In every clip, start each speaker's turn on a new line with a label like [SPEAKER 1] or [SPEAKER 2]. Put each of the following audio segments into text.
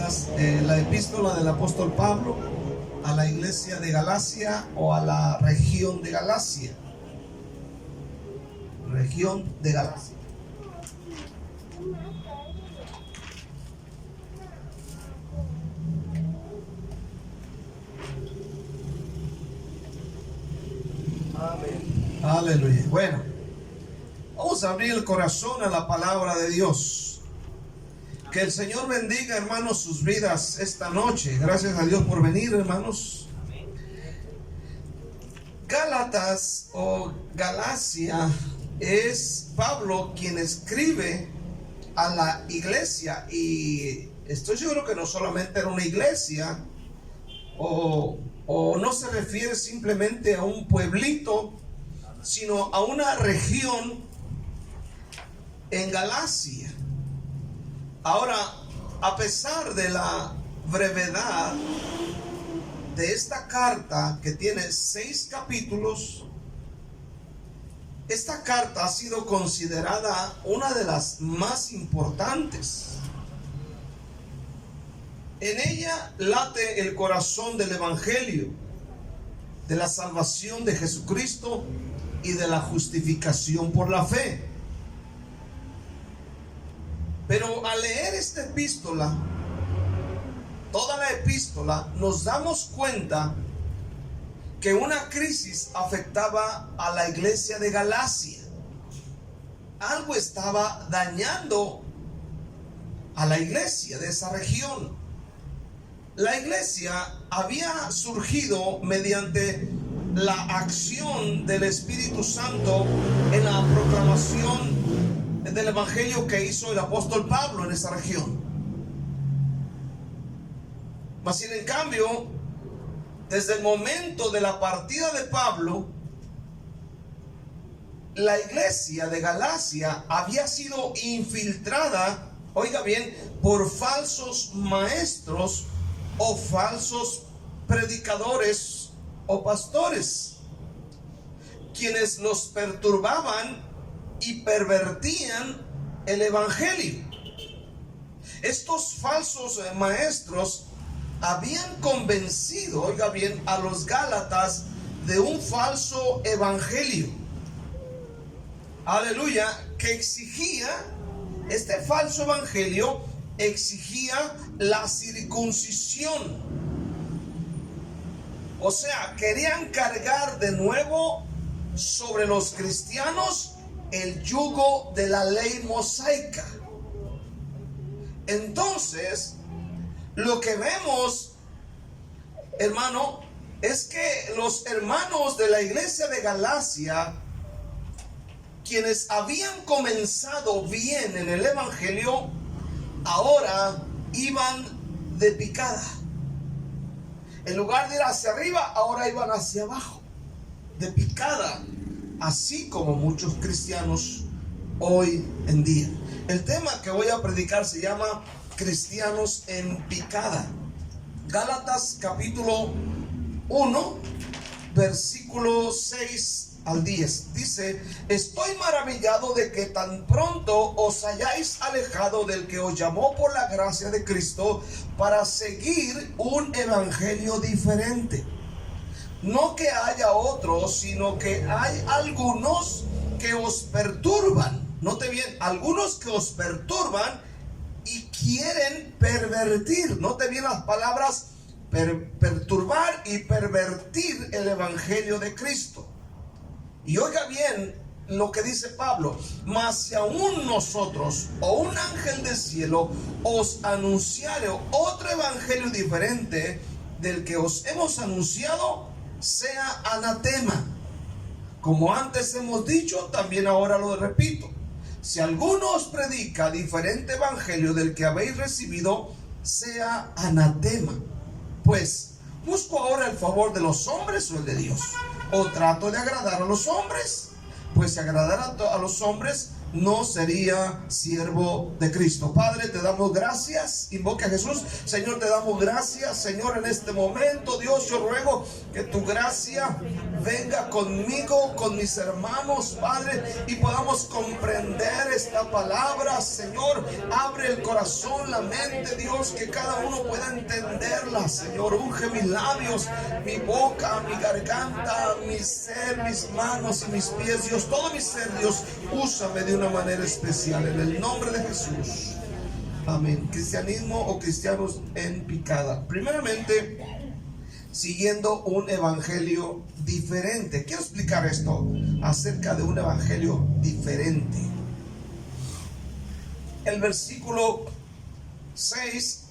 [SPEAKER 1] Gálatas, la epístola del apóstol Pablo a la iglesia de Galacia o a la región de Galacia. Región de Galacia. Amén. Aleluya. Bueno, vamos a abrir el corazón a la palabra de Dios. Que el Señor bendiga, hermanos, sus vidas esta noche. Gracias a Dios por venir, hermanos. Gálatas o Galacia es Pablo quien escribe a la iglesia, y estoy seguro que no solamente era una iglesia o no se refiere simplemente a un pueblito, sino a una región en Galacia. Ahora, a pesar de la brevedad de esta carta, que tiene 6 capítulos, esta carta ha sido considerada una de las más importantes. En ella late el corazón del evangelio, de la salvación de Jesucristo y de la justificación por la fe. Pero al leer esta epístola, toda la epístola, nos damos cuenta que una crisis afectaba a la iglesia de Galacia. Algo estaba dañando a la iglesia de esa región. La iglesia había surgido mediante la acción del Espíritu Santo en la proclamación del evangelio que hizo el apóstol Pablo en esa región. Mas sin en cambio, desde el momento de la partida de Pablo, la iglesia de Galacia había sido infiltrada, oiga bien, por falsos maestros o falsos predicadores o pastores, quienes los perturbaban y pervertían el evangelio. Estos falsos maestros habían convencido, oiga bien, a los gálatas de un falso evangelio. Aleluya, que exigía, este falso evangelio exigía la circuncisión. O sea, querían cargar de nuevo sobre los cristianos el yugo de la ley mosaica. Entonces, lo que vemos, hermano, es que los hermanos de la iglesia de Galacia, quienes habían comenzado bien en el evangelio, ahora iban de picada. En lugar de ir hacia arriba, ahora iban hacia abajo, de picada, así como muchos cristianos hoy en día. El tema que voy a predicar se llama cristianos en picada. Gálatas capítulo 1, versículo 6 al 10. Dice: estoy maravillado de que tan pronto os hayáis alejado del que os llamó por la gracia de Cristo para seguir un evangelio diferente. No que haya otros, sino que hay algunos que os perturban. Note bien, algunos que os perturban y quieren pervertir. Note bien las palabras perturbar y pervertir el evangelio de Cristo. Y oiga bien lo que dice Pablo: mas si aún nosotros o un ángel del cielo os anunciare otro evangelio diferente del que os hemos anunciado, sea anatema. Como antes hemos dicho, también ahora lo repito: si alguno os predica diferente evangelio del que habéis recibido, sea anatema. Pues, ¿busco ahora el favor de los hombres o el de Dios? ¿O trato de agradar a los hombres? Pues si agradara a los hombres, no sería siervo de Cristo. Padre, te damos gracias. Invoca a Jesús. Señor, te damos gracias. Señor, en este momento, Dios, yo ruego que tu gracia venga conmigo, con mis hermanos, Padre, y podamos comprender esta palabra. Señor, abre el corazón, la mente, Dios, que cada uno pueda entenderla. Señor, unge mis labios, mi boca, mi garganta, mi ser, mis manos y mis pies, Dios, todo mi ser, Dios, úsame de una manera especial en el nombre de Jesús. Amén. Cristianismo o cristianos en picada. Primeramente, siguiendo un evangelio diferente. Quiero explicar esto acerca de un evangelio diferente. El versículo 6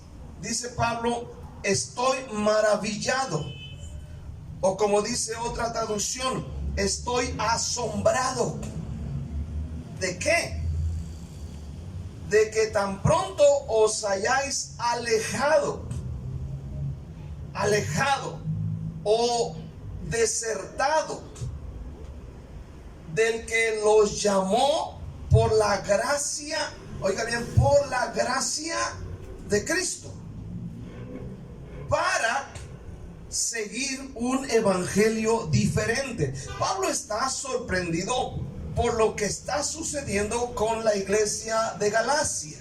[SPEAKER 1] dice Pablo: estoy maravillado, o como dice otra traducción, estoy asombrado. ¿De qué? De que tan pronto os hayáis alejado o desertado del que los llamó por la gracia, oiga bien, por la gracia de Cristo, para seguir un evangelio diferente. Pablo está sorprendido por lo que está sucediendo con la iglesia de Galacia.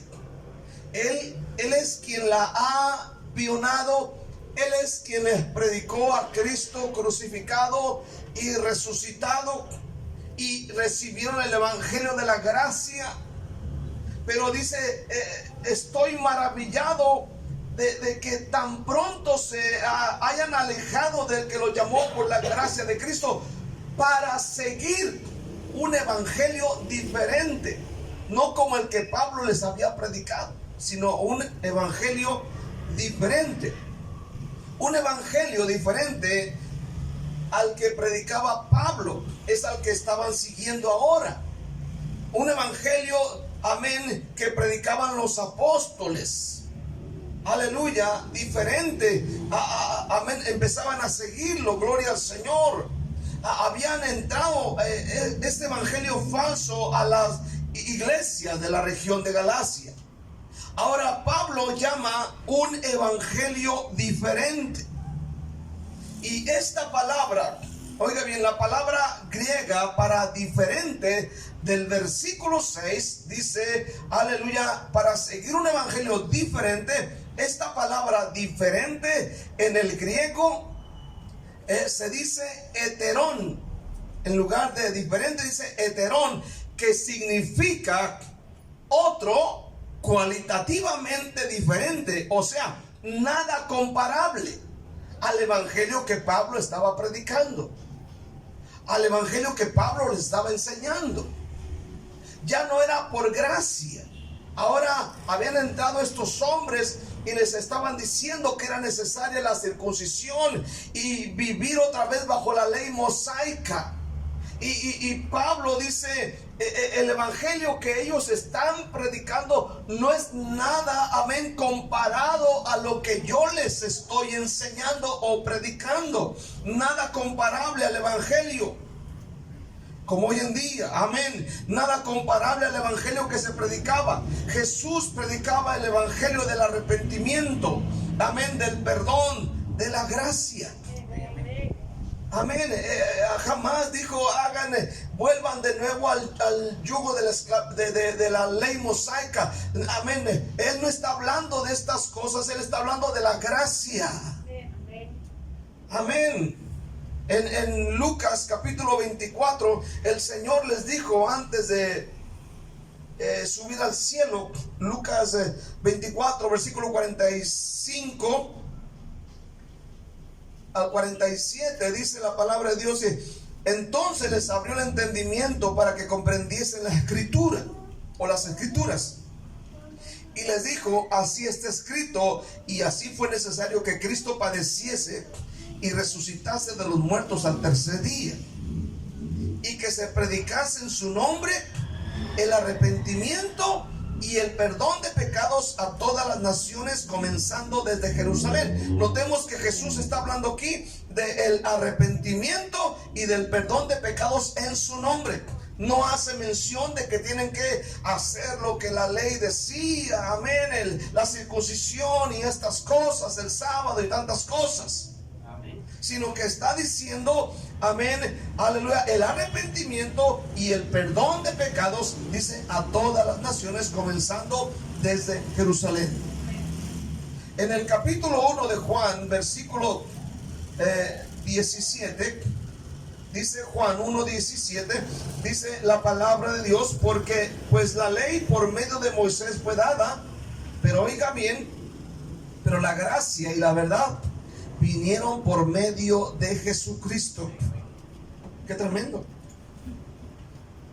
[SPEAKER 1] Él es quien la ha pionado. Él es quien les predicó a Cristo crucificado y resucitado, y recibieron el evangelio de la gracia. Pero dice, estoy maravillado de que tan pronto se hayan alejado del que los llamó por la gracia de Cristo, para seguir un evangelio diferente, no como el que Pablo les había predicado, sino un evangelio diferente. Un evangelio diferente al que predicaba Pablo es al que estaban siguiendo ahora. Un evangelio, amén, que predicaban los apóstoles. Aleluya, diferente. Amén, empezaban a seguirlo, gloria al Señor. Habían entrado este evangelio falso a las iglesias de la región de Galacia. Ahora Pablo llama un evangelio diferente. Y esta palabra, oiga bien, la palabra griega para diferente del versículo 6 dice, aleluya, para seguir un evangelio diferente. Esta palabra diferente en el griego se dice heterón. En lugar de diferente dice heterón, que significa otro, cualitativamente diferente, o sea, nada comparable al evangelio que Pablo estaba predicando, al evangelio que Pablo les estaba enseñando. Ya no era por gracia. Ahora habían entrado estos hombres y les estaban diciendo que era necesaria la circuncisión y vivir otra vez bajo la ley mosaica. Y Pablo dice, el evangelio que ellos están predicando no es nada, amén, comparado a lo que yo les estoy enseñando o predicando. Nada comparable al evangelio como hoy en día, amén. Nada comparable al evangelio que se predicaba. Jesús predicaba el evangelio del arrepentimiento, amén, del perdón, de la gracia. Amén. Jamás dijo, vuelvan de nuevo al yugo de la ley mosaica. Amén. Él no está hablando de estas cosas, él está hablando de la gracia. Amén. En Lucas capítulo 24, el Señor les dijo antes de subir al cielo, Lucas 24, versículo 45 al 47, dice la palabra de Dios: entonces les abrió el entendimiento para que comprendiesen la escritura o las escrituras, y les dijo, así está escrito, y así fue necesario que Cristo padeciese y resucitase de los muertos al tercer día, y que se predicase en su nombre el arrepentimiento y el perdón de pecados a todas las naciones, comenzando desde Jerusalén. Notemos que Jesús está hablando aquí del arrepentimiento y del perdón de pecados en su nombre. No hace mención de que tienen que hacer lo que la ley decía, amén, la circuncisión y estas cosas, el sábado y tantas cosas. Sino que está diciendo, amén, aleluya, el arrepentimiento y el perdón de pecados, dice, a todas las naciones, comenzando desde Jerusalén. En el capítulo 1 de Juan, versículo 17, dice Juan 1:17, dice la palabra de Dios, porque pues la ley por medio de Moisés fue dada, pero oiga bien, pero la gracia y la verdad vinieron por medio de Jesucristo. Qué tremendo.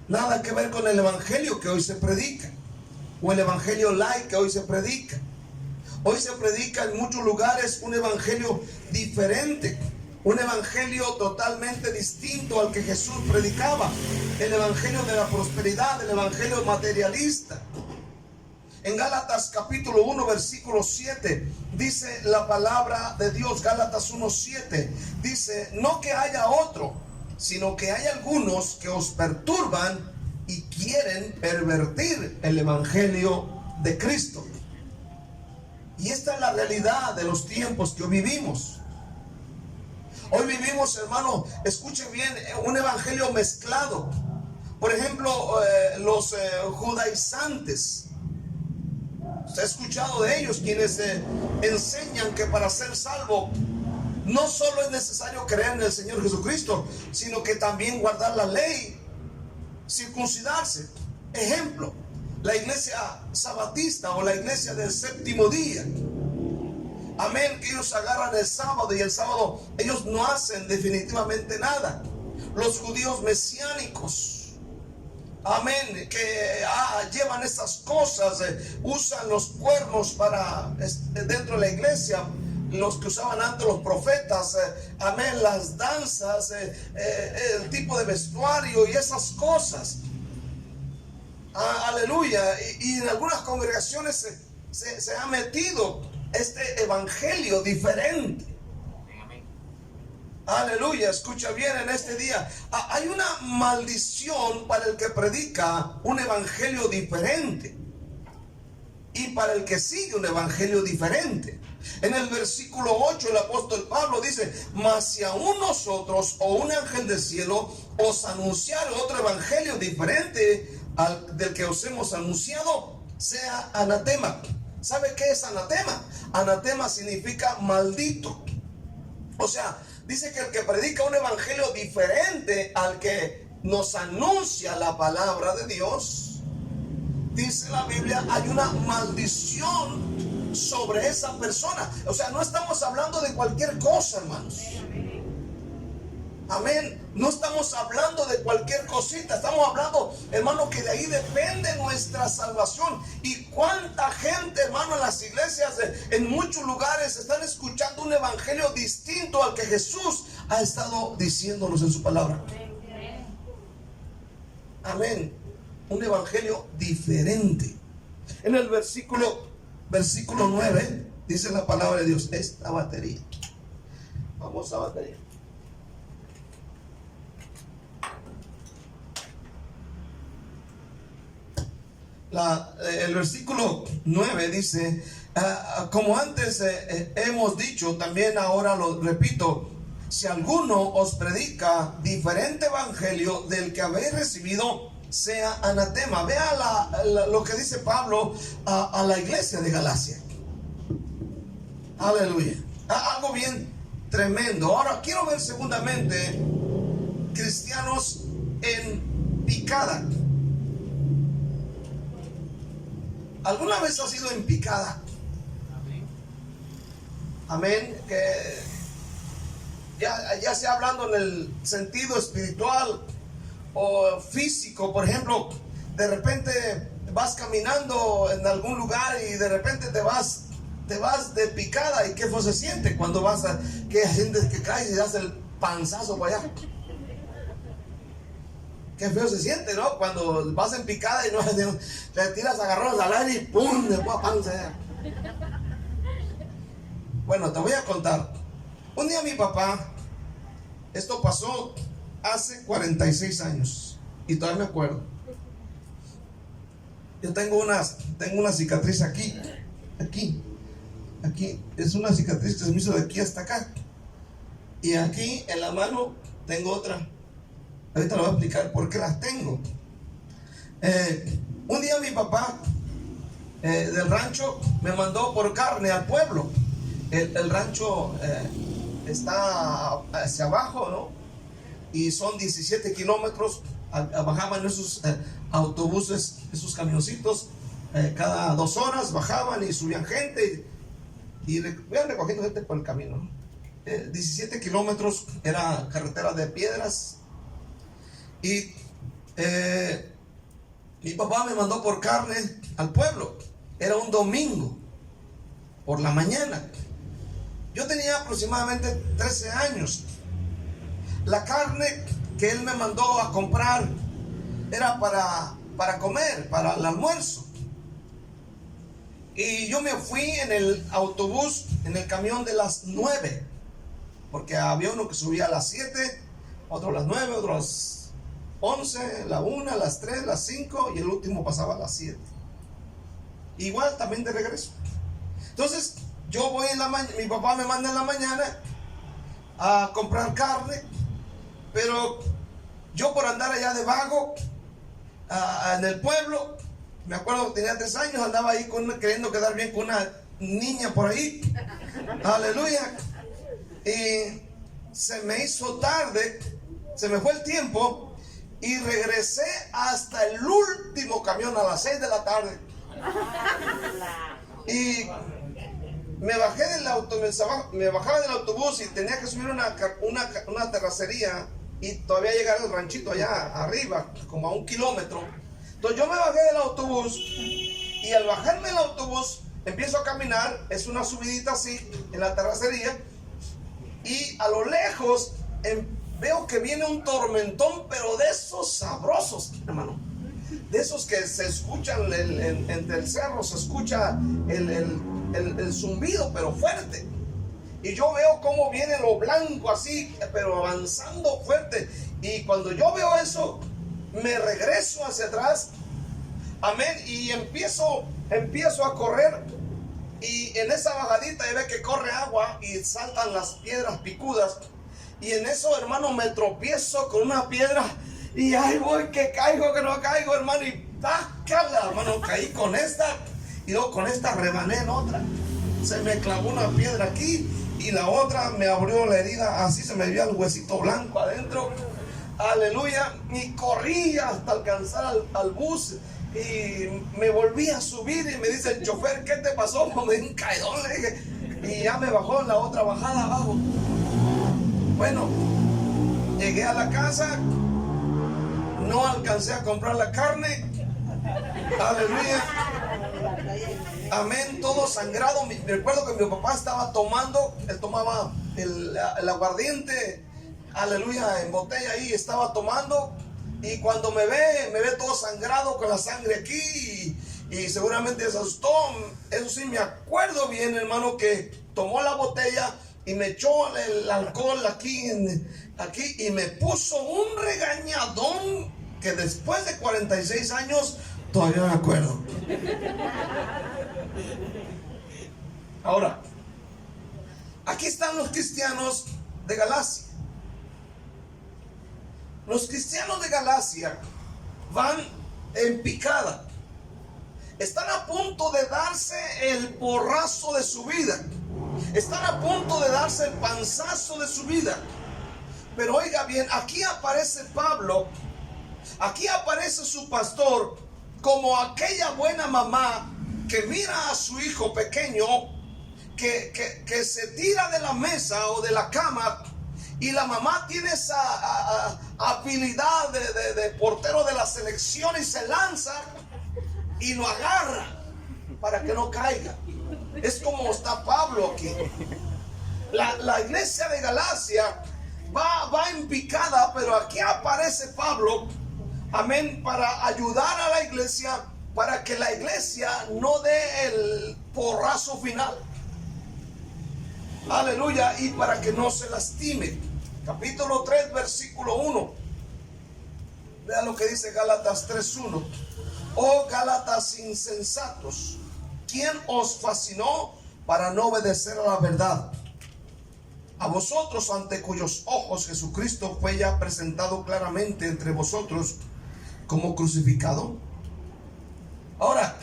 [SPEAKER 1] Nada que ver con el evangelio que hoy se predica, o el evangelio light que hoy se predica. Hoy se predica en muchos lugares un evangelio diferente, un evangelio totalmente distinto al que Jesús predicaba, el evangelio de la prosperidad, el evangelio materialista. En Gálatas capítulo 1 versículo 7 dice la palabra de Dios, Gálatas 1:7, dice, no que haya otro, sino que hay algunos que os perturban y quieren pervertir el evangelio de Cristo. Y esta es la realidad de los tiempos que hoy vivimos. Hoy vivimos, hermano, escuche bien, un evangelio mezclado. Por ejemplo, los judaizantes. Usted ha escuchado de ellos, quienes enseñan que para ser salvo no solo es necesario creer en el Señor Jesucristo, sino que también guardar la ley, circuncidarse. Ejemplo, la iglesia sabatista o la iglesia del séptimo día. Amén, que ellos agarran el sábado y el sábado ellos no hacen definitivamente nada. Los judíos mesiánicos, amén, que llevan estas cosas, usan los cuernos para dentro de la iglesia, los que usaban antes los profetas, amén, las danzas, el tipo de vestuario y esas cosas. Aleluya. Y en algunas congregaciones se ha metido este evangelio diferente. Aleluya, escucha bien en este día. Hay una maldición para el que predica un evangelio diferente y para el que sigue un evangelio diferente. En el versículo 8 el apóstol Pablo dice, mas si aún nosotros o un ángel del cielo os anunciara otro evangelio diferente al del que os hemos anunciado, sea anatema. ¿Sabe qué es anatema? Anatema significa maldito. O sea, dice que el que predica un evangelio diferente al que nos anuncia la palabra de Dios, dice la Biblia, hay una maldición sobre esa persona. O sea, no estamos hablando de cualquier cosa, hermanos. Amén. No estamos hablando de cualquier cosita. Estamos hablando, hermano, que de ahí depende nuestra salvación. Y cuánta gente, hermano, en las iglesias, en muchos lugares, están escuchando un evangelio distinto al que Jesús ha estado diciéndonos en su palabra. Amén. Un evangelio diferente. En el versículo 9 dice la palabra de Dios. Esta batería. Vamos a batería. El versículo 9 dice, como antes hemos dicho, también ahora lo repito, si alguno os predica diferente evangelio del que habéis recibido, sea anatema. Vea lo que dice Pablo a la iglesia de Galacia. Aleluya. Algo bien tremendo. Ahora quiero ver segundamente cristianos en picada. ¿Alguna vez has sido en picada? Amén. Que ya sea hablando en el sentido espiritual o físico, por ejemplo, de repente vas caminando en algún lugar y de repente te vas de picada. ¿Y qué se siente cuando vas que sientes que caes y das el panzazo para allá? Qué feo se siente, ¿no? Cuando vas en picada y no te tiras agarrados al aire y ¡pum! Después panza. Bueno, te voy a contar. Un día mi papá, esto pasó hace 46 años. Y todavía me acuerdo. Yo tengo una cicatriz aquí. Es una cicatriz que se me hizo de aquí hasta acá. Y aquí en la mano tengo otra. Ahorita le voy a explicar por qué las tengo. Un día mi papá del rancho me mandó por carne al pueblo. El rancho está hacia abajo, ¿no? Y son 17 kilómetros. Bajaban esos autobuses, esos camioncitos, cada 2 horas bajaban y subían gente y iban recogiendo gente por el camino, ¿no? 17 kilómetros, era carretera de piedras. Y mi papá me mandó por carne al pueblo. Era un domingo por la mañana. Yo tenía aproximadamente 13 años. La carne que él me mandó a comprar era para comer, para el almuerzo. Y yo me fui en el autobús, en el camión de las 9, porque había uno que subía a las 7, otro a las 9, otro a las 11, la 1, las 3, las 5 y el último pasaba a las 7. Igual también de regreso. Entonces yo voy en la mañana, mi papá me manda en la mañana a comprar carne, pero yo por andar allá de vago en el pueblo, me acuerdo que tenía 3 años, andaba ahí queriendo quedar bien con una niña por ahí. Aleluya. Y se me hizo tarde, se me fue el tiempo y regresé hasta el último camión a las 6 de la tarde. Y me bajé del me bajaba del autobús y tenía que subir una terracería y todavía llegar al ranchito allá arriba, como a 1 kilómetro. Entonces yo me bajé del autobús y al bajarme del autobús empiezo a caminar, es una subidita así en la terracería y a lo lejos veo que viene un tormentón, pero de esos sabrosos, hermano, de esos que se escuchan entre el cerro, se escucha el zumbido, pero fuerte. Y yo veo cómo viene lo blanco así, pero avanzando fuerte. Y cuando yo veo eso, me regreso hacia atrás. Amén. Y empiezo a correr. Y en esa bajadita ya ve que corre agua y saltan las piedras picudas. Y en eso, hermano, me tropiezo con una piedra. Y ahí voy, que caigo, que no caigo, hermano. Y ¡tácala! Hermano, caí con esta. Y luego con esta rebané en otra. Se me clavó una piedra aquí. Y la otra me abrió la herida, así se me veía el huesito blanco adentro. Aleluya. Y corrí hasta alcanzar al bus. Y me volví a subir y me dice el chofer, ¿qué te pasó? Me di un caidón, le dije. Y ya me bajó en la otra bajada abajo. Bueno, llegué a la casa. No alcancé a comprar la carne. Aleluya. Amén, todo sangrado. Me recuerdo que mi papá estaba tomando, él tomaba el aguardiente, aleluya, en botella ahí, estaba tomando. Y cuando me ve todo sangrado con la sangre aquí y seguramente se asustó. Eso sí, me acuerdo bien, hermano, que tomó la botella y me echó el alcohol aquí y me puso un regañadón que después de 46 años todavía me acuerdo. Ahora, aquí están los cristianos de Galacia. Los cristianos de Galacia van en picada. Están a punto de darse el porrazo de su vida. Están a punto de darse el panzazo de su vida. Pero oiga bien, aquí aparece Pablo, aquí aparece su pastor, como aquella buena mamá que mira a su hijo pequeño que se tira de la mesa o de la cama, y la mamá tiene esa habilidad de portero de la selección y se lanza y lo agarra para que no caiga. Es como está Pablo aquí. La iglesia de Galacia va en picada, pero aquí aparece Pablo, amén, para ayudar a la iglesia, para que la iglesia no dé el porrazo final. Aleluya. Y para que no se lastime. Capítulo 3, versículo 1. Vea lo que dice Gálatas 3:1. Oh Gálatas insensatos, ¿quién os fascinó para no obedecer a la verdad? A vosotros, ante cuyos ojos Jesucristo fue ya presentado claramente entre vosotros como crucificado. Ahora,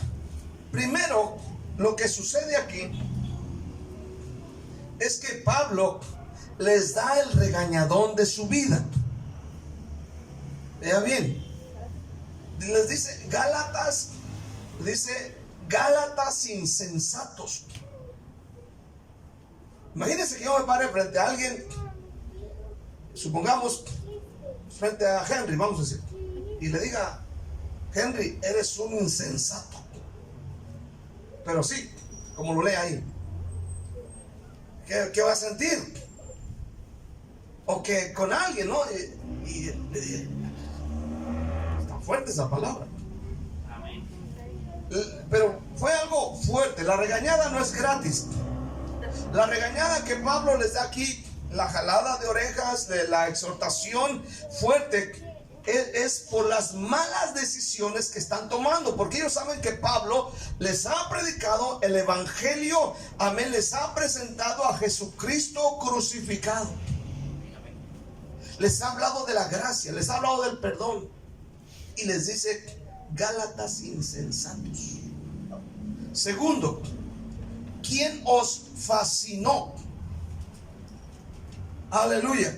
[SPEAKER 1] primero, lo que sucede aquí es que Pablo les da el regañadón de su vida. Vea bien, les dice Gálatas insensatos. Imagínense que yo me pare frente a alguien, supongamos frente a Henry, vamos a decir, y le diga: Henry, eres un insensato. Pero sí, como lo lee ahí, ¿qué va a sentir? O que con alguien, ¿no? Está fuerte esa palabra. Pero fue algo fuerte. La regañada no es gratis. La regañada que Pablo les da aquí, la jalada de orejas, de la exhortación fuerte, es por las malas decisiones que están tomando, porque ellos saben que Pablo les ha predicado el evangelio, amén, les ha presentado a Jesucristo crucificado, les ha hablado de la gracia, les ha hablado del perdón, y les dice: Gálatas insensatos. Segundo, ¿quién os fascinó? Aleluya.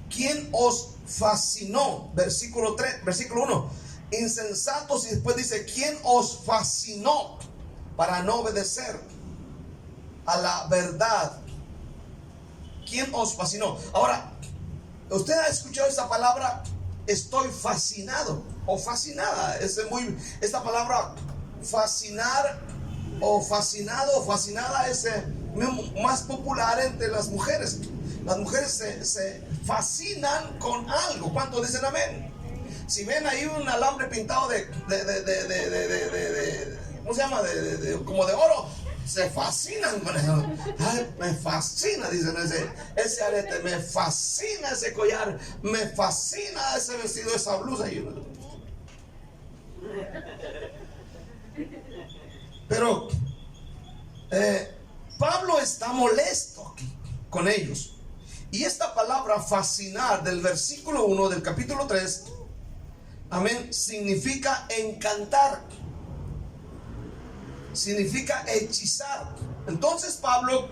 [SPEAKER 1] ¿Quién os fascinó? Versículo 1. Insensatos, y después dice: ¿quién os fascinó para no obedecer a la verdad? ¿Quién os fascinó? Ahora, usted ha escuchado esa palabra: estoy fascinado o fascinada. Esta palabra fascinar o fascinado o fascinada es más popular entre las mujeres. Las mujeres se fascinan con algo. ¿Cuántos dicen amén? Si ven ahí un alambre pintado ¿cómo se llama? Como de oro, se fascinan con eso. Ay, me fascina, dicen, ese arete, me fascina ese collar, me fascina ese vestido, esa blusa. Pero Pablo está molesto aquí con ellos. Y esta palabra fascinar del versículo 1 del capítulo 3, amén, significa encantar, significa hechizar. Entonces Pablo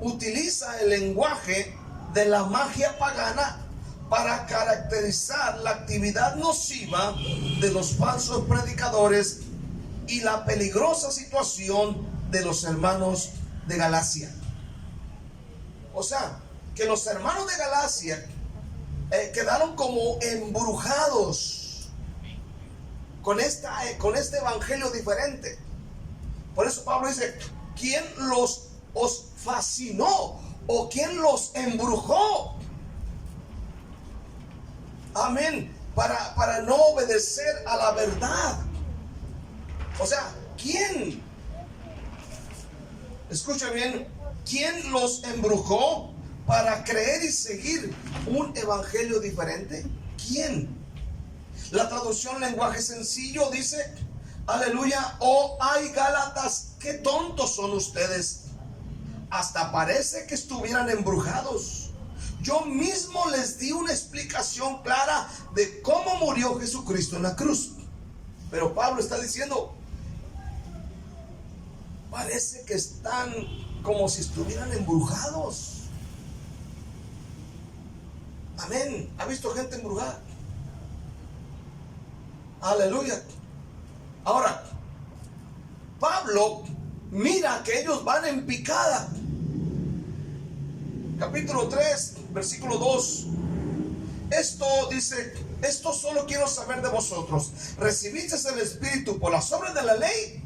[SPEAKER 1] utiliza el lenguaje de la magia pagana para caracterizar la actividad nociva de los falsos predicadores y la peligrosa situación de los hermanos de Galacia. O sea, que los hermanos de Galacia quedaron como embrujados con este evangelio diferente. Por eso Pablo dice: ¿quién os fascinó o quién los embrujó? Amén. Para no obedecer a la verdad. O sea, ¿quién? Escucha bien. ¿Quién los embrujó para creer y seguir un evangelio diferente? ¿Quién? La traducción lenguaje sencillo dice: aleluya, oh ay Gálatas, qué tontos son ustedes. Hasta parece que estuvieran embrujados. Yo mismo les di una explicación clara de cómo murió Jesucristo en la cruz. Pero Pablo está diciendo: parece que están como si estuvieran embrujados. Amén. ¿Ha visto gente embrujada? Aleluya. Ahora, Pablo mira que ellos van en picada. Capítulo 3, versículo 2. Esto dice: esto solo quiero saber de vosotros. ¿Recibisteis el Espíritu por las obras de la ley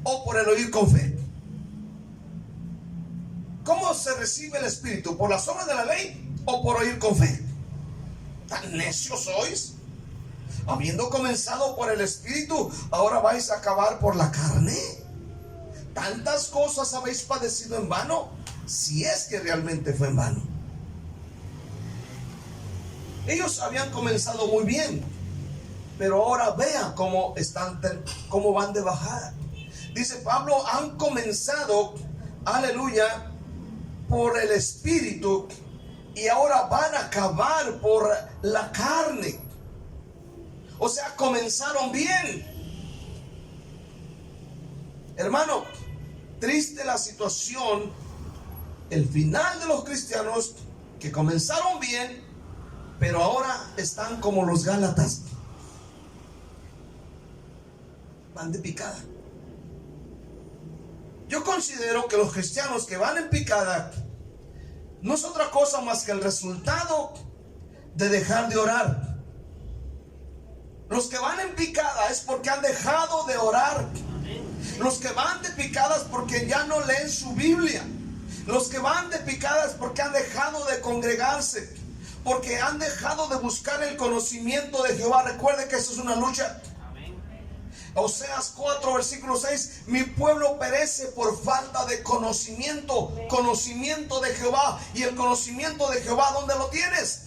[SPEAKER 1] o por el oír con fe? ¿Cómo se recibe el Espíritu? ¿Por las obras de la ley o por oír con fe? ¿Tan necios sois? Habiendo comenzado por el Espíritu, ahora vais a acabar por la carne. ¿Tantas cosas habéis padecido en vano? Si es que realmente fue en vano. Ellos habían comenzado muy bien, pero ahora vean cómo van de bajada. Dice Pablo, han comenzado, aleluya, por el Espíritu, y ahora van a acabar por la carne. O sea, comenzaron bien. Hermano, triste la situación, el final de los cristianos que comenzaron bien, pero ahora están como los Gálatas, van de picada. Yo considero que los cristianos que van en picada no es otra cosa más que el resultado de dejar de orar. Los que van en picada es porque han dejado de orar. Los que van de picadas porque ya no leen su Biblia. Los que van de picadas porque han dejado de congregarse, porque han dejado de buscar el conocimiento de Jehová. Recuerde que eso es una lucha. Oseas 4 versículo 6: mi pueblo perece por falta de conocimiento de Jehová. Y el conocimiento de Jehová, ¿dónde lo tienes?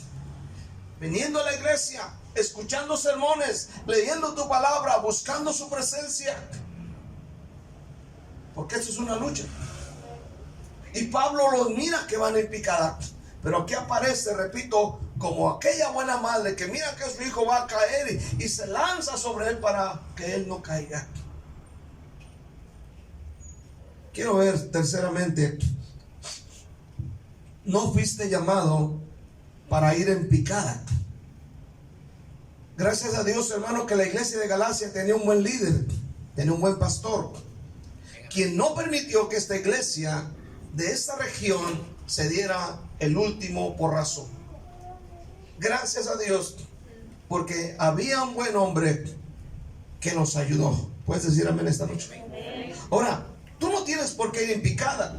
[SPEAKER 1] Viniendo a la iglesia, escuchando sermones, leyendo tu palabra, buscando su presencia. Porque eso es una lucha. Y Pablo los mira que van en picada, pero aquí aparece, repito, como aquella buena madre que mira que su hijo va a caer y se lanza sobre él para que él no caiga. Quiero ver terceramente, no fuiste llamado para ir en picada. Gracias a Dios, hermano, que la iglesia de Galacia tenía un buen líder, tenía un buen pastor, quien no permitió que esta iglesia de esta región se diera el último porrazo. Gracias a Dios, porque había un buen hombre que nos ayudó. ¿Puedes decir amén esta noche? Ahora, tú no tienes por qué ir en picada.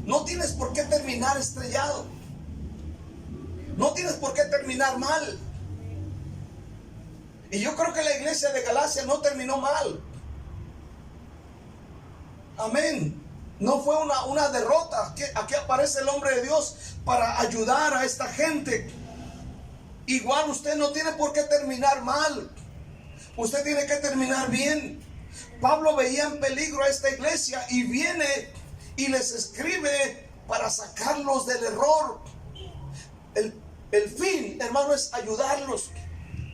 [SPEAKER 1] No tienes por qué terminar estrellado. No tienes por qué terminar mal. Y yo creo que la iglesia de Galacia no terminó mal. Amén. No fue una derrota. Aquí aparece el hombre de Dios para ayudar a esta gente. Igual usted no tiene por qué terminar mal. Usted tiene que terminar bien. Pablo veía en peligro a esta iglesia y viene y les escribe para sacarlos del error. El fin, hermano, es ayudarlos.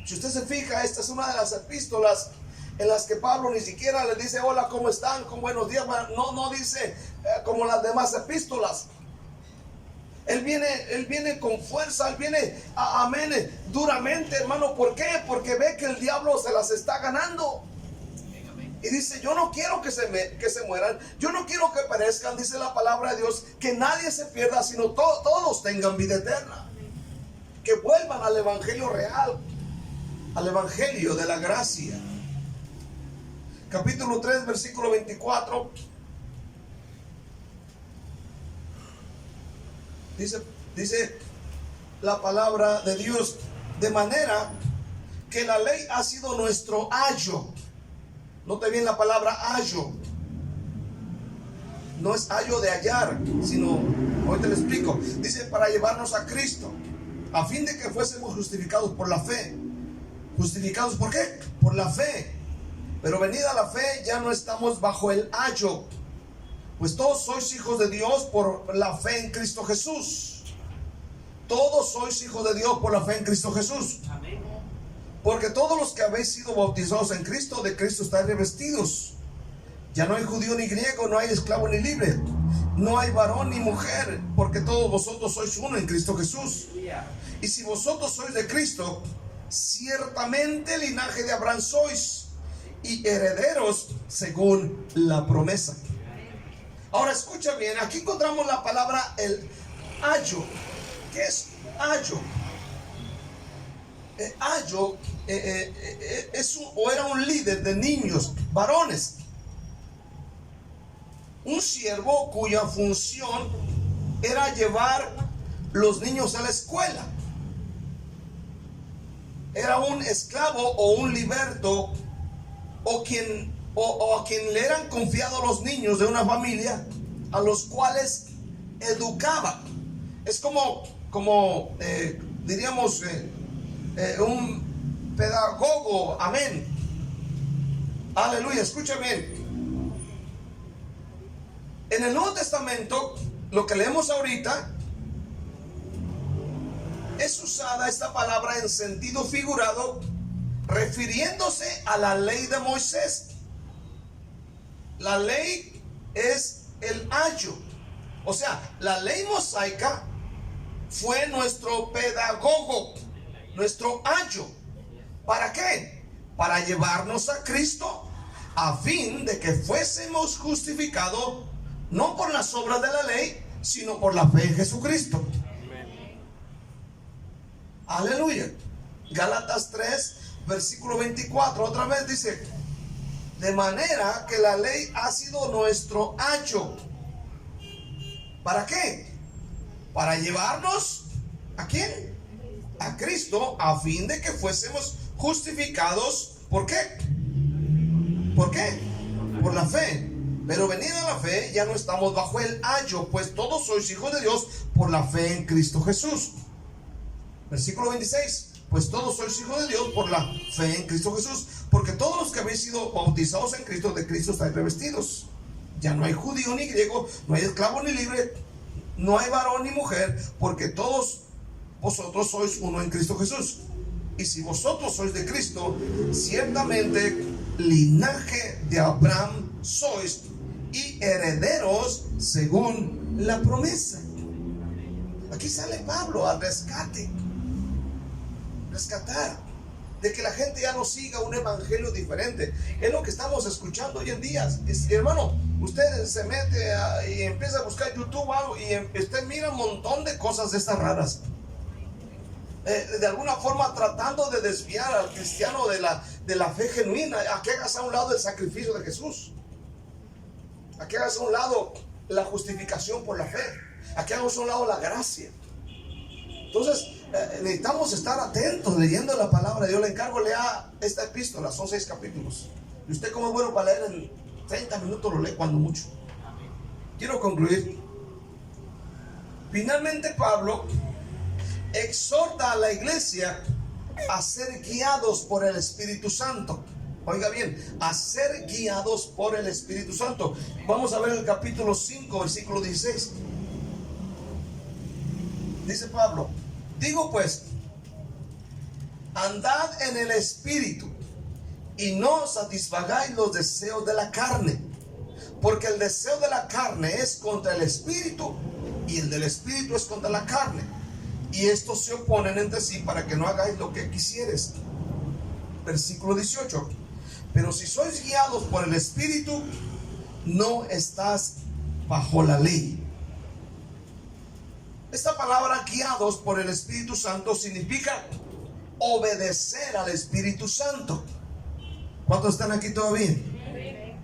[SPEAKER 1] Si usted se fija, esta es una de las epístolas en las que Pablo ni siquiera les dice hola, ¿cómo están? Con buenos días. No dice como las demás epístolas. Él viene con fuerza, él viene, amén, duramente, hermano. ¿Por qué? Porque ve que el diablo se las está ganando. Y dice, yo no quiero que se mueran, yo no quiero que perezcan, dice la palabra de Dios, que nadie se pierda, sino todos tengan vida eterna. Que vuelvan al evangelio real, al evangelio de la gracia. Capítulo 3, versículo 24. Dice la palabra de Dios: de manera que la ley ha sido nuestro ayo. Note bien la palabra ayo. No es ayo de hallar, sino, hoy te lo explico. Dice, para llevarnos a Cristo, a fin de que fuésemos justificados por la fe. ¿Justificados por qué? Por la fe. Pero venida la fe, ya no estamos bajo el ayo, pues todos sois hijos de Dios por la fe en Cristo Jesús. Todos sois hijos de Dios por la fe en Cristo Jesús. Amén. Porque todos los que habéis sido bautizados en Cristo, de Cristo estáis revestidos. Ya no hay judío ni griego, no hay esclavo ni libre, no hay varón ni mujer, porque todos vosotros sois uno en Cristo Jesús. Y si vosotros sois de Cristo, ciertamente linaje de Abraham sois, y herederos según la promesa. Ahora escucha bien, aquí encontramos la palabra el ayo. ¿Qué es ayo? Ayo era un líder de niños, varones, un siervo cuya función era llevar los niños a la escuela. Era un esclavo o un liberto, o a quien le eran confiados los niños de una familia, a los cuales educaba. Es como diríamos, un pedagogo. Amén. Aleluya, escúchame. En el Nuevo Testamento, lo que leemos ahorita, es usada esta palabra en sentido figurado, refiriéndose a la ley de Moisés. La ley es el ayo. O sea, la ley mosaica fue nuestro pedagogo, nuestro ayo. ¿Para qué? Para llevarnos a Cristo, a fin de que fuésemos justificados no por las obras de la ley, sino por la fe en Jesucristo. Aleluya. Gálatas 3, versículo 24, otra vez dice: de manera que la ley ha sido nuestro ayo. ¿Para qué? Para llevarnos ¿a quién? A Cristo, a fin de que fuésemos justificados. ¿Por qué? ¿Por qué? Por la fe. Pero venida la fe, ya no estamos bajo el ayo, pues todos sois hijos de Dios por la fe en Cristo Jesús. Versículo 26. Pues todos sois hijos de Dios por la fe en Cristo Jesús, porque todos los que habéis sido bautizados en Cristo, de Cristo estáis revestidos. Ya no hay judío ni griego, no hay esclavo ni libre, no hay varón ni mujer, porque todos vosotros sois uno en Cristo Jesús. Y si vosotros sois de Cristo, ciertamente linaje de Abraham sois, y herederos según la promesa. Aquí sale Pablo al rescatar de que la gente ya no siga un evangelio diferente. Es lo que estamos escuchando hoy en día. Hermano, usted se mete y empieza a buscar YouTube o algo, y usted mira un montón de cosas de estas raras, de alguna forma tratando de desviar al cristiano de la fe genuina, a que hagas a un lado el sacrificio de Jesús, a que hagas a un lado la justificación por la fe, a que hagas a un lado la gracia. Entonces necesitamos estar atentos leyendo la palabra de Dios. Le encargo, lea esta epístola, son 6 capítulos, y usted, como es bueno para leer, en 30 minutos lo lee cuando mucho. Quiero concluir. Finalmente, Pablo exhorta a la iglesia a ser guiados por el Espíritu Santo. Oiga bien, a ser guiados por el Espíritu Santo. Vamos a ver el capítulo 5, versículo 16. Dice Pablo: digo pues, andad en el Espíritu, y no satisfagáis los deseos de la carne, porque el deseo de la carne es contra el Espíritu, y el del Espíritu es contra la carne, y estos se oponen entre sí, para que no hagáis lo que quisieres. Versículo 18. Pero si sois guiados por el Espíritu, no estás bajo la ley. Esta palabra guiados por el Espíritu Santo significa obedecer al Espíritu Santo. ¿Cuántos están aquí todavía?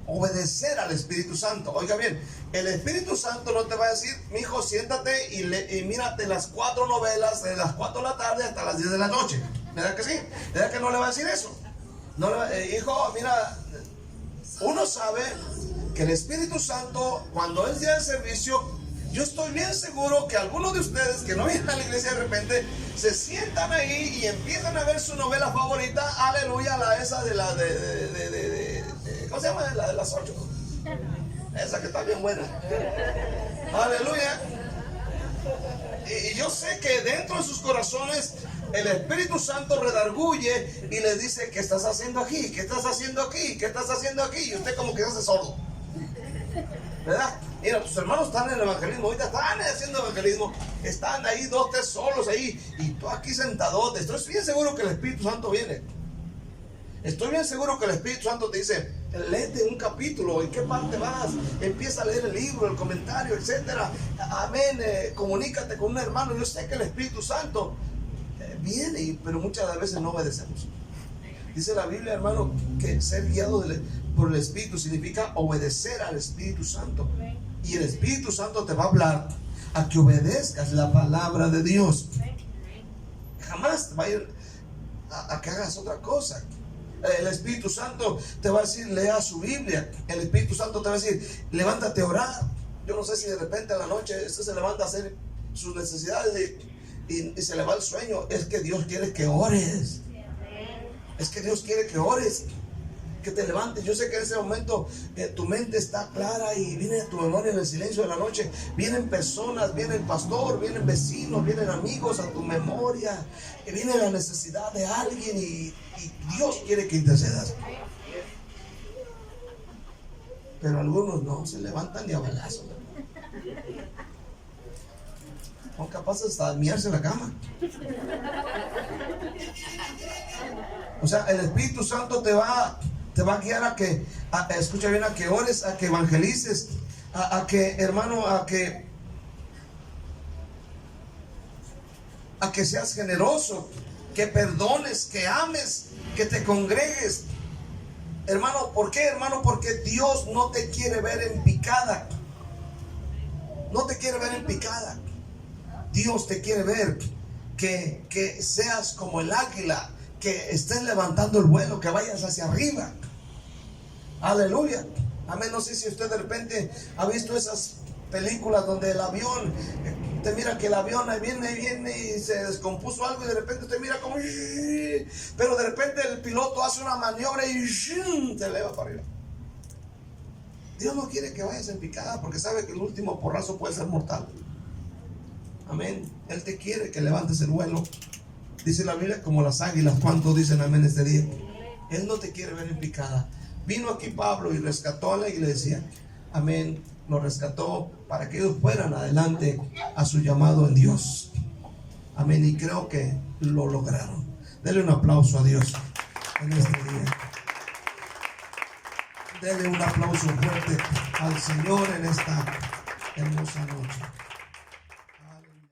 [SPEAKER 1] Obedecer al Espíritu Santo. Oiga bien, el Espíritu Santo no te va a decir: mi hijo, siéntate y mírate las 4 novelas de las 4 de la tarde hasta las 10 de la noche. ¿Verdad que sí? ¿Verdad que no le va a decir eso? No hijo, mira, uno sabe que el Espíritu Santo, cuando es día de servicio, yo estoy bien seguro que algunos de ustedes que no vienen a la iglesia, de repente se sientan ahí y empiezan a ver su novela favorita, aleluya, esa de la ¿cómo se llama? La de las 8. Esa que está bien buena. Aleluya. Y yo sé que dentro de sus corazones el Espíritu Santo redarguye y les dice: ¿qué estás haciendo aquí? ¿Qué estás haciendo aquí? ¿Qué estás haciendo aquí? Y usted como que se hace sordo, ¿verdad? Mira, tus hermanos están en el evangelismo, ahorita están haciendo evangelismo, están ahí 2, 3 solos ahí, y tú aquí sentado. Estoy bien seguro que el Espíritu Santo viene. Estoy bien seguro que el Espíritu Santo te dice: léete un capítulo, ¿en qué parte vas? Empieza a leer el libro, el comentario, etcétera. Amén. Comunícate con un hermano. Yo sé que el Espíritu Santo viene, pero muchas veces no obedecemos. Dice la Biblia, hermano, que ser guiado por el Espíritu significa obedecer al Espíritu Santo. Y el Espíritu Santo te va a hablar a que obedezcas la palabra de Dios. Jamás te va a ir a que hagas otra cosa. El Espíritu Santo te va a decir: lea su Biblia. El Espíritu Santo te va a decir: levántate a orar. Yo no sé si de repente a la noche usted se levanta a hacer sus necesidades y se le va el sueño. Es que Dios quiere que ores. Es que Dios quiere que ores, que te levantes. Yo sé que en ese momento tu mente está clara y viene a tu memoria en el silencio de la noche. Vienen personas, viene el pastor, vienen vecinos, vienen amigos a tu memoria. Y viene la necesidad de alguien y Dios quiere que intercedas. Pero algunos no, se levantan ni a balazos. Son capaces hasta de miarse en la cama. O sea, el Espíritu Santo te va a guiar a que, escucha bien, a que ores, a que evangelices, a que, hermano, a que seas generoso, que perdones, que ames, que te congregues. Hermano, ¿por qué, hermano? Porque Dios no te quiere ver en picada. No te quiere ver en picada. Dios te quiere ver que seas como el águila, que estés levantando el vuelo, que vayas hacia arriba. Aleluya. Amén. No sé si usted de repente ha visto esas películas donde el avión, usted mira que el avión ahí viene y se descompuso algo y de repente usted mira como, pero de repente el piloto hace una maniobra y se eleva para arriba. Dios no quiere que vayas en picada porque sabe que el último porrazo puede ser mortal. Amén. Él te quiere que levantes el vuelo. Dice la Biblia como las águilas. ¿Cuántos dicen amén este día? Él no te quiere ver en picada. Vino aquí Pablo y rescató a la iglesia. Amén. Lo rescató para que ellos fueran adelante a su llamado en Dios. Amén. Y creo que lo lograron. Dele un aplauso a Dios en este día. Dele un aplauso fuerte al Señor en esta hermosa noche.